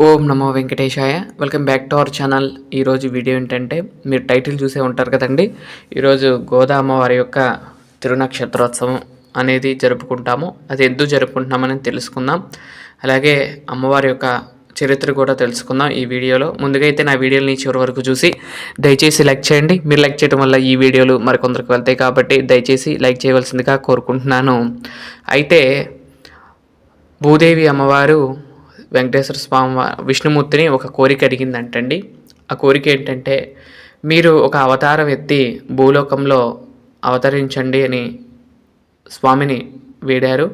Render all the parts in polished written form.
Om Namo Venkatesaya. Welcome back to our channel. ఈరోజు video ఏంటంటే, మీరు టైటిల్ చూసే ఉంటారు కదండి. ఈరోజు గోదా అమ్మవారి యొక్క తిరునక్షత్రోత్సవం అనేది జరుపుకుంటాము. అది ఎందుకు జరుపుకుంటున్నామని తెలుసుకుందాం. అలాగే అమ్మవారి యొక్క చరిత్ర కూడా తెలుసుకుందాం ఈ వీడియోలో. ముందుగా అయితే నా వీడియోని చివరి వరకు చూసి దయచేసి లైక్ చేయండి. మీరు లైక్ చేయడం వల్ల ఈ వీడియోలు మరికొందరికి వెళ్తాయి కాబట్టి దయచేసి లైక్ చేయవలసిందిగా కోరుకుంటున్నాను. అయితే భూదేవి అమ్మవారు వెంకటేశ్వర స్వామి విష్ణుమూర్తిని ఒక కోరిక అడిగిందంటండి. ఆ కోరిక ఏంటంటే, మీరు ఒక అవతారం ఎత్తి భూలోకంలో అవతరించండి అని స్వామిని వేడారు.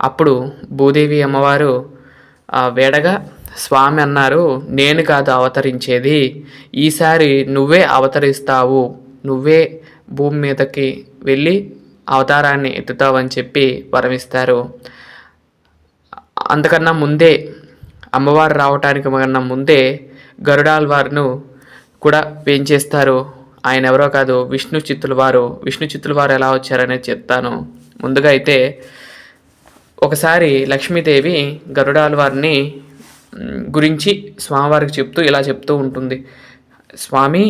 అప్పుడు భూదేవి అమ్మవారు వేడగా స్వామి అన్నారు, నేను కాదు అవతరించేది, ఈసారి నువ్వే అవతరిస్తావు, నువ్వే భూమి మీదకి వెళ్ళి అవతారాన్ని ఎత్తుతావని చెప్పి వరమిస్తారు. అంతకన్నా ముందే అమ్మవారు రావటానికి కన్నా ముందే గరుడాల్వారును కూడా వేంచేస్తారు. ఆయన ఎవరో కాదు, విష్ణు చిత్తుల వారు. విష్ణు చిత్తుల వారు ఎలా వచ్చారనేది చెప్తాను. ముందుగా అయితే ఒకసారి లక్ష్మీదేవి గరుడాల్వారిని గురించి స్వామివారికి చెప్తూ ఇలా చెప్తూ ఉంటుంది. స్వామి,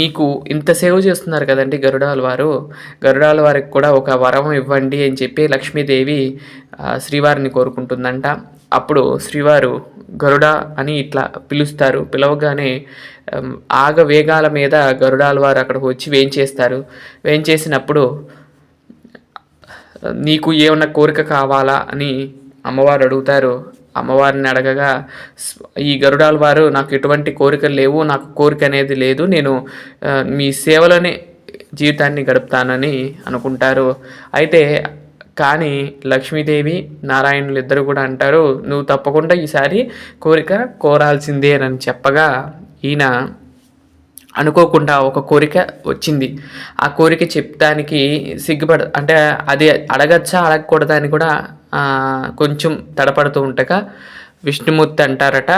మీకు ఇంత సేవ చేస్తున్నారు కదండి గరుడాల వారికి కూడా ఒక వరం ఇవ్వండి అని చెప్పి లక్ష్మీదేవి శ్రీవారిని కోరుకుంటుందంట. అప్పుడు శ్రీవారు గరుడ అని ఇట్లా పిలుస్తారు. పిలవగానే వేగాల మీద గరుడాల వారు అక్కడికి వచ్చి వేంచేస్తారు. వేంచేసినప్పుడు నీకు ఏమన్నా కోరిక కావాలా అని అమ్మవారు అడుగుతారు. అమ్మవారిని అడగగా ఈ గరుడాల వారు, నాకు ఎటువంటి కోరికలు లేవు, నాకు కోరిక అనేది లేదు, నేను మీ సేవలోనే జీవితాన్ని గడుపుతానని అనుకుంటారు. అయితే కానీ లక్ష్మీదేవి నారాయణులు ఇద్దరు కూడా అంటారు, నువ్వు తప్పకుండా ఈసారి కోరిక కోరాల్సిందే అని చెప్పగా ఈయన అనుకోకుండా ఒక కోరిక వచ్చింది. ఆ కోరిక చెప్తానికి అంటే అది అడగచ్చా అడగకూడదా అని కూడా కొంచెం తడపడుతూ ఉండగా విష్ణుమూర్తి అంటారట,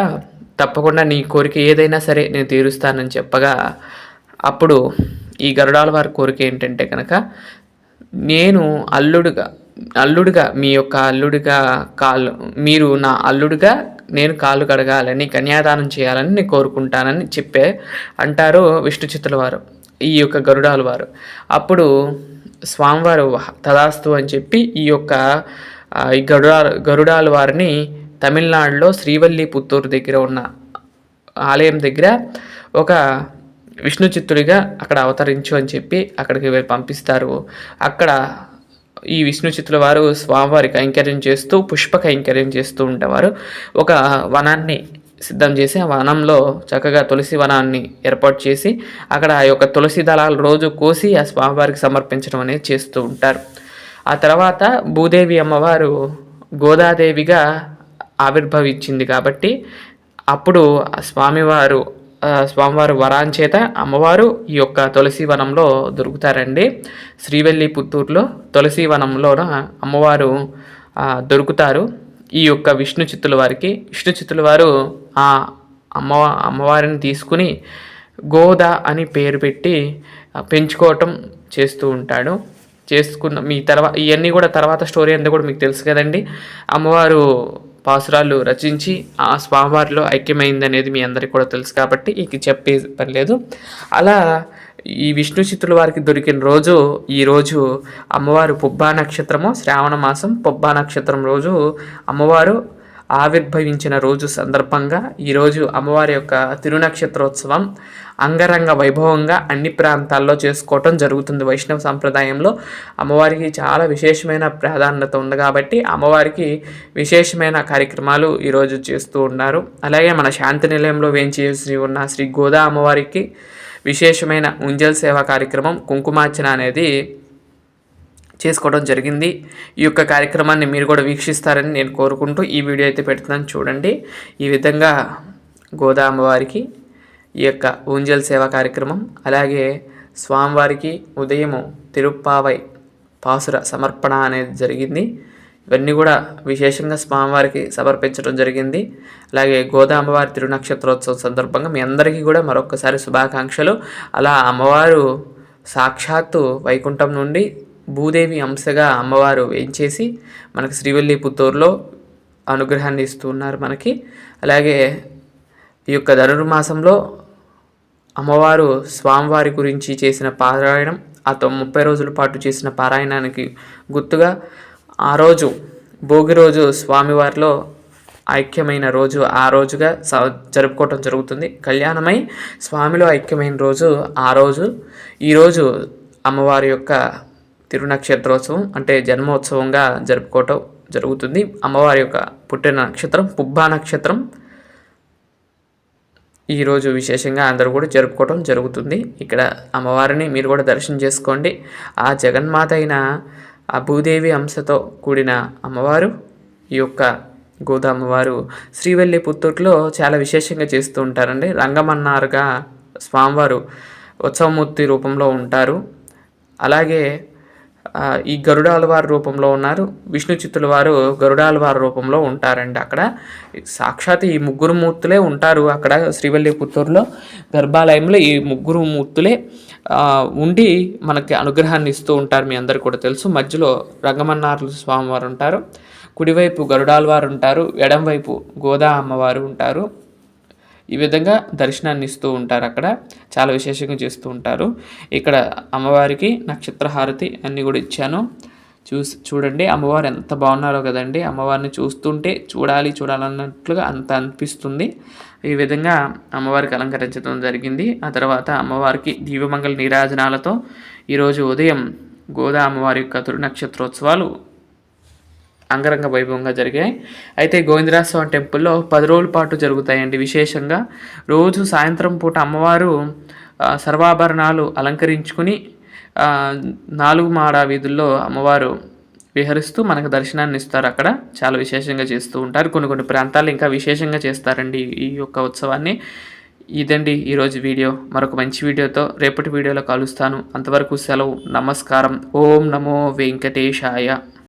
తప్పకుండా నీ కోరిక ఏదైనా సరే నేను తీరుస్తానని చెప్పగా అప్పుడు ఈ గరుడాల వారి కోరిక ఏంటంటే కనుక, నేను అల్లుడుగా మీ యొక్క అల్లుడిగా మీరు నా అల్లుడిగా నేను కాళ్ళు కడగాలని, కన్యాదానం చేయాలని నేను కోరుకుంటానని అంటారు విష్ణు చిత్తుల వారు, ఈ యొక్క గరుడాల వారు. అప్పుడు స్వామివారు తదాస్తు అని చెప్పి ఈ యొక్క గరుడాల వారిని తమిళనాడులో శ్రీవల్లిపుత్తూరు దగ్గర ఉన్న ఆలయం దగ్గర ఒక విష్ణు చిత్తుడిగా అక్కడ అవతరించు అని చెప్పి అక్కడికి పంపిస్తారు. అక్కడ ఈ విష్ణు చిత్తుల వారు స్వామివారి కైంకర్యం చేస్తూ పుష్ప కైంకర్యం చేస్తూ ఉండేవారు. ఒక వనాన్ని సిద్ధం చేసి ఆ వనంలో చక్కగా తులసి వనాన్ని ఏర్పాటు చేసి అక్కడ ఆ యొక్క తులసి దళాలు రోజు కోసి ఆ స్వామివారికి సమర్పించడం అనేది చేస్తూ ఉంటారు. ఆ తర్వాత భూదేవి అమ్మవారు గోదాదేవిగా ఆవిర్భవించింది కాబట్టి అప్పుడు స్వామివారు వరాంచేత అమ్మవారు ఈ యొక్క తులసి వనంలో దొరుకుతారండి. శ్రీవల్లిపుత్తూరులో తులసి వనంలోన అమ్మవారు దొరుకుతారు. ఈ యొక్క విష్ణు చిత్తుల వారు ఆ అమ్మవారిని తీసుకుని గోదా అని పేరు పెట్టి పెంచుకోవటం చేస్తూ ఉంటాడు. ఇవన్నీ కూడా తర్వాత స్టోరీ అంతా కూడా మీకు తెలుసు కదండి. అమ్మవారు పాసురాలు రచించి ఆ స్వామివారిలో ఐక్యమైందనేది మీ అందరికీ కూడా తెలుసు కాబట్టి ఇక చెప్పే పని లేదు. అలా ఈ విష్ణు చిత్తుల వారికి దొరికిన రోజు ఈరోజు అమ్మవారు పుబ్బా నక్షత్రము, శ్రావణ మాసం పుబ్బా నక్షత్రం రోజు అమ్మవారు ఆవిర్భవించిన రోజు సందర్భంగా ఈరోజు అమ్మవారి యొక్క తిరునక్షత్రోత్సవం అంగరంగ వైభవంగా అన్ని ప్రాంతాల్లో చేసుకోవటం జరుగుతుంది. వైష్ణవ సంప్రదాయంలో అమ్మవారికి చాలా విశేషమైన ప్రాధాన్యత ఉంది కాబట్టి అమ్మవారికి విశేషమైన కార్యక్రమాలు ఈరోజు చేస్తూ ఉన్నారు. అలాగే మన శాంతి నిలయంలో వేంచేసి ఉన్న శ్రీ గోదా అమ్మవారికి విశేషమైన ఉంజల్ సేవా కార్యక్రమం కుంకుమార్చన అనేది చేసుకోవడం జరిగింది. ఈ యొక్క కార్యక్రమాన్ని మీరు కూడా వీక్షిస్తారని నేను కోరుకుంటూ ఈ వీడియో అయితే పెడుతున్నాను, చూడండి. ఈ విధంగా గోదా అమ్మవారికి ఈ యొక్క ఊంజల్ సేవా కార్యక్రమం, అలాగే స్వామివారికి ఉదయము తిరుప్పావై పాసుర సమర్పణ అనేది జరిగింది. ఇవన్నీ కూడా విశేషంగా స్వామివారికి సమర్పించడం జరిగింది. అలాగే గోదా అమ్మవారి తిరునక్షత్రోత్సవం సందర్భంగా మీ అందరికీ కూడా మరొకసారి శుభాకాంక్షలు. అలా అమ్మవారు సాక్షాత్తు వైకుంఠం నుండి భూదేవి అంశగా అమ్మవారు వేయించేసి మనకు శ్రీవల్లిపుత్తూరులో అనుగ్రహాన్ని ఇస్తూ ఉన్నారు మనకి. అలాగే ఈ యొక్క ధనుర్మాసంలో అమ్మవారు స్వామివారి గురించి చేసిన పారాయణం, 30 రోజుల పాటు చేసిన పారాయణానికి గుర్తుగా ఆ రోజు భోగి రోజు స్వామివారిలో ఐక్యమైన రోజు, ఆ రోజుగా జరుపుకోవటం జరుగుతుంది. కళ్యాణమై స్వామిలో ఐక్యమైన రోజు ఆ రోజు. ఈరోజు అమ్మవారి యొక్క తిరునక్షత్రోత్సవం అంటే జన్మోత్సవంగా జరుపుకోవటం జరుగుతుంది. అమ్మవారి యొక్క పుట్టిన నక్షత్రం పుబ్బా నక్షత్రం. ఈరోజు విశేషంగా అందరూ కూడా జరుపుకోవటం జరుగుతుంది. ఇక్కడ అమ్మవారిని మీరు కూడా దర్శనం చేసుకోండి. ఆ జగన్మాత అయిన ఆ భూదేవి అంశతో కూడిన అమ్మవారు, ఈ యొక్క గోదా అమ్మవారు శ్రీవెల్లి పుత్తూరులో చాలా విశేషంగా చేస్తూ ఉంటారండి. రంగమన్నారుగా స్వామివారు ఉత్సవమూర్తి రూపంలో ఉంటారు. అలాగే ఈ గరుడాలవారి రూపంలో ఉన్నారు. విష్ణు చిత్తుల వారు గరుడాలవారి రూపంలో ఉంటారండి. అక్కడ సాక్షాత్ ఈ ముగ్గురు మూర్తులే ఉంటారు. అక్కడ శ్రీవల్లి పుత్తూరులో గర్భాలయంలో ఈ ముగ్గురు మూర్తులే ఉండి మనకి అనుగ్రహాన్ని ఇస్తూ ఉంటారు. మీ అందరికీ కూడా తెలుసు. మధ్యలో రంగమన్నారుల స్వామివారు ఉంటారు, కుడివైపు గరుడాలవారు ఉంటారు, ఎడంవైపు గోదా అమ్మవారు ఉంటారు. ఈ విధంగా దర్శనాన్ని ఇస్తూ ఉంటారు. అక్కడ చాలా విశేషంగా చేస్తూ ఉంటారు. ఇక్కడ అమ్మవారికి నక్షత్రహారతి అన్నీ కూడా ఇచ్చాను. చూడండి అమ్మవారు ఎంత బాగున్నారో కదండి. అమ్మవారిని చూస్తుంటే చూడాలన్నట్లుగా అంత అనిపిస్తుంది. ఈ విధంగా అమ్మవారికి అలంకరించడం జరిగింది. ఆ తర్వాత అమ్మవారికి దివ్యమంగళ నీరాజనాలతో ఈరోజు ఉదయం గోదా అమ్మవారి యొక్క తిరునక్షత్రోత్సవాలు అంగరంగ వైభవంగా జరిగాయి. అయితే గోవిందరాజస్వామి టెంపుల్లో 10 రోజుల పాటు జరుగుతాయండి. విశేషంగా రోజు సాయంత్రం పూట అమ్మవారు సర్వాభరణాలు అలంకరించుకుని 4 మాడ వీధుల్లో అమ్మవారు విహరిస్తూ మనకు దర్శనాన్ని ఇస్తారు. అక్కడ చాలా విశేషంగా చేస్తూ ఉంటారు. కొన్ని ప్రాంతాలు ఇంకా విశేషంగా చేస్తారండి ఈ యొక్క ఉత్సవాన్ని. ఇదండి ఈరోజు వీడియో. మరొక మంచి వీడియోతో రేపటి వీడియోలో కలుస్తాను. అంతవరకు సెలవు. నమస్కారం. ఓం నమో వెంకటేశాయ.